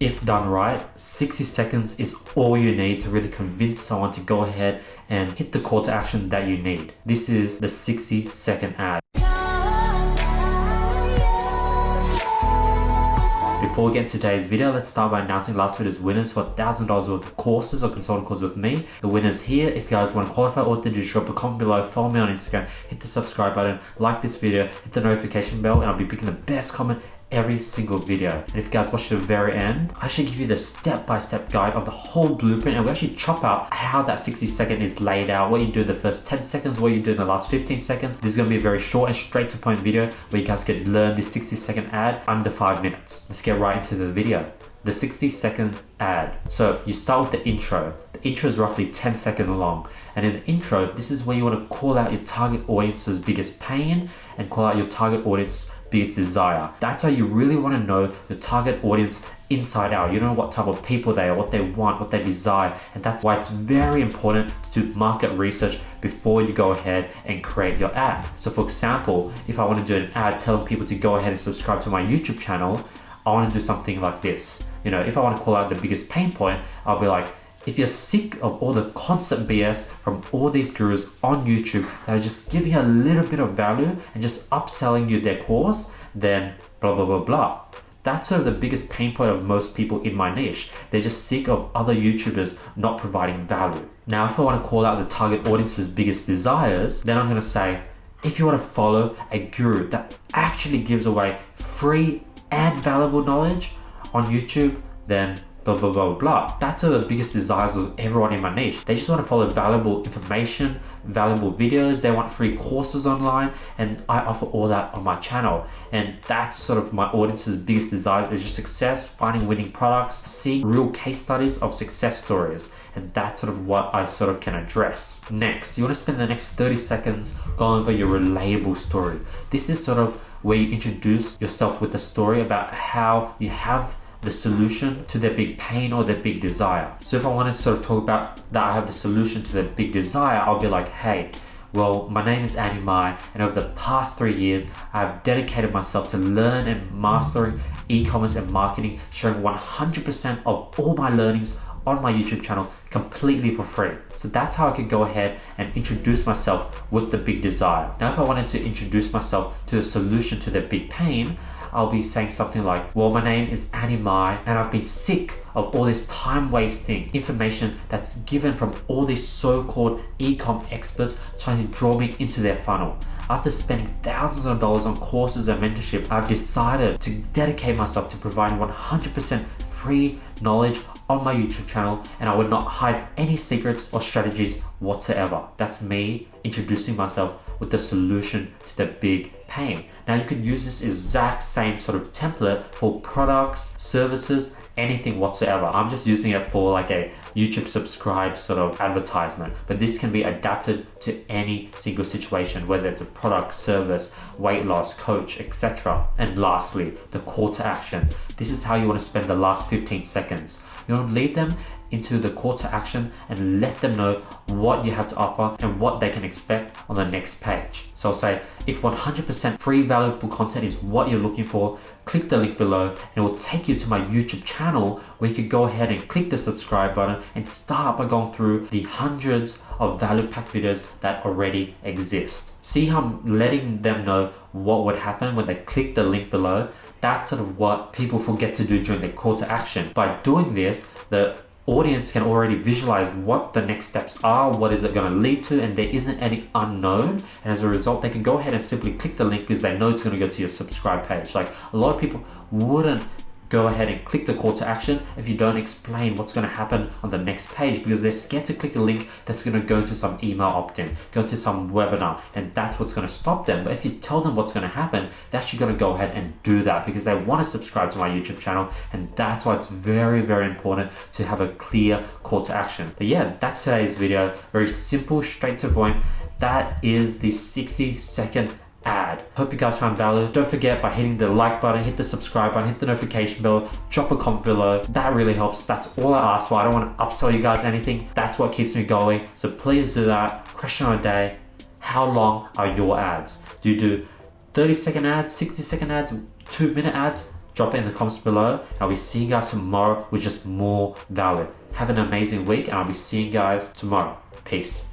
If done right, 60 seconds is all you need to really convince someone to go ahead and hit the call to action that you need. This is the 60-second ad. Before we get into today's video, let's start by announcing last video's winners for $1,000 worth of courses or consulting courses with me. The winner's here. If you guys want to qualify, all you have to do is drop a comment below, follow me on Instagram, hit the subscribe button, like this video, hit the notification bell, and I'll be picking the best comment every single video. And if you guys watch to the very end, I should give you the step-by-step guide of the whole blueprint, and we actually chop out how that 60-second is laid out, what you do the first 10 seconds, what you do in the last 15 seconds. This is going to be a very short and straight to point video where you guys can learn this 60-second ad under 5 minutes. Let's get right into the video. The 60-second ad. So you start with the intro. The intro is roughly 10 seconds long. And in the intro, this is where you want to call out your target audience's biggest pain and call out your target audience's biggest desire. That's how you really want to know the target audience inside out. You know what type of people they are, what they want, what they desire. And that's why it's very important to do market research before you go ahead and create your ad. So for example, if I want to do an ad telling people to go ahead and subscribe to my YouTube channel, I want to do something like this. You know, if I want to call out the biggest pain point, I'll be like, if you're sick of all the constant BS from all these gurus on YouTube that are just giving you a little bit of value and just upselling you their course, then blah, blah, blah, blah. That's sort of the biggest pain point of most people in my niche. They're just sick of other YouTubers not providing value. Now, if I want to call out the target audience's biggest desires, then I'm going to say, if you want to follow a guru that actually gives away free and valuable knowledge on YouTube, then blah, blah, blah, blah. That's the biggest desires of everyone in my niche. They just want to follow valuable information, valuable videos. They want free courses online, and I offer all that on my channel. And that's sort of my audience's biggest desires is just success, finding winning products, seeing real case studies of success stories. And that's sort of what I sort of can address. Next, you want to spend the next 30 seconds going over your relatable story. This is sort of where you introduce yourself with a story about how you have the solution to their big pain or their big desire. So if I want to sort of talk about that I have the solution to their big desire, I'll be like, hey, well, my name is Annie Mai, and over the past 3 years, I've dedicated myself to learn and mastering e-commerce and marketing, sharing 100% of all my learnings on my YouTube channel completely for free. So that's how I could go ahead and introduce myself with the big desire. Now, if I wanted to introduce myself to the solution to their big pain, I'll be saying something like, well, my name is Annie Mai, and I've been sick of all this time-wasting information that's given from all these so-called e-com experts trying to draw me into their funnel. After spending thousands of dollars on courses and mentorship, I've decided to dedicate myself to providing 100% free knowledge on my YouTube channel, and I would not hide any secrets or strategies whatsoever. That's me introducing myself with the solution to the big pain. Now, you could use this exact same sort of template for products, services, anything whatsoever. I'm just using it for like a YouTube subscribe sort of advertisement, but this can be adapted to any single situation, whether it's a product, service, weight loss, coach, etc. And lastly, the call to action. This is how you want to spend the last 15 seconds. You want to lead them into the call to action and let them know what you have to offer and what they can expect on the next page. So I'll say, if 100% free valuable content is what you're looking for, click the link below and it will take you to my YouTube channel where you can go ahead and click the subscribe button and start by going through the hundreds of value packed videos that already exist. See how I'm letting them know what would happen when they click the link below? That's sort of what people forget to do during their call to action. By doing this, the audience can already visualize what the next steps are, what is it going to lead to, and there isn't any unknown. And as a result, they can go ahead and simply click the link because they know it's going to go to your subscribe page. Like, a lot of people wouldn't go ahead and click the call to action if you don't explain what's going to happen on the next page, because they're scared to click a link that's going to go to some email opt-in, go to some webinar, and that's what's going to stop them. But if you tell them what's going to happen, they're actually going to go ahead and do that because they want to subscribe to my YouTube channel, and that's why it's very, very important to have a clear call to action. But yeah, that's today's video. Very simple, straight to the point. That is the 60-second ad. Hope you guys found value. Don't forget, by hitting the like button, hit the subscribe button, hit the notification bell, drop a comment below. That really helps. That's all I ask for. I don't want to upsell you guys anything. That's what keeps me going. So please do that. Question of the day: how long are your ads? Do you do 30-second ads, 60-second ads, 2-minute ads? drop it in the comments below. I'll be seeing you guys tomorrow with just more value. Have an amazing week, and I'll be seeing you guys tomorrow. Peace.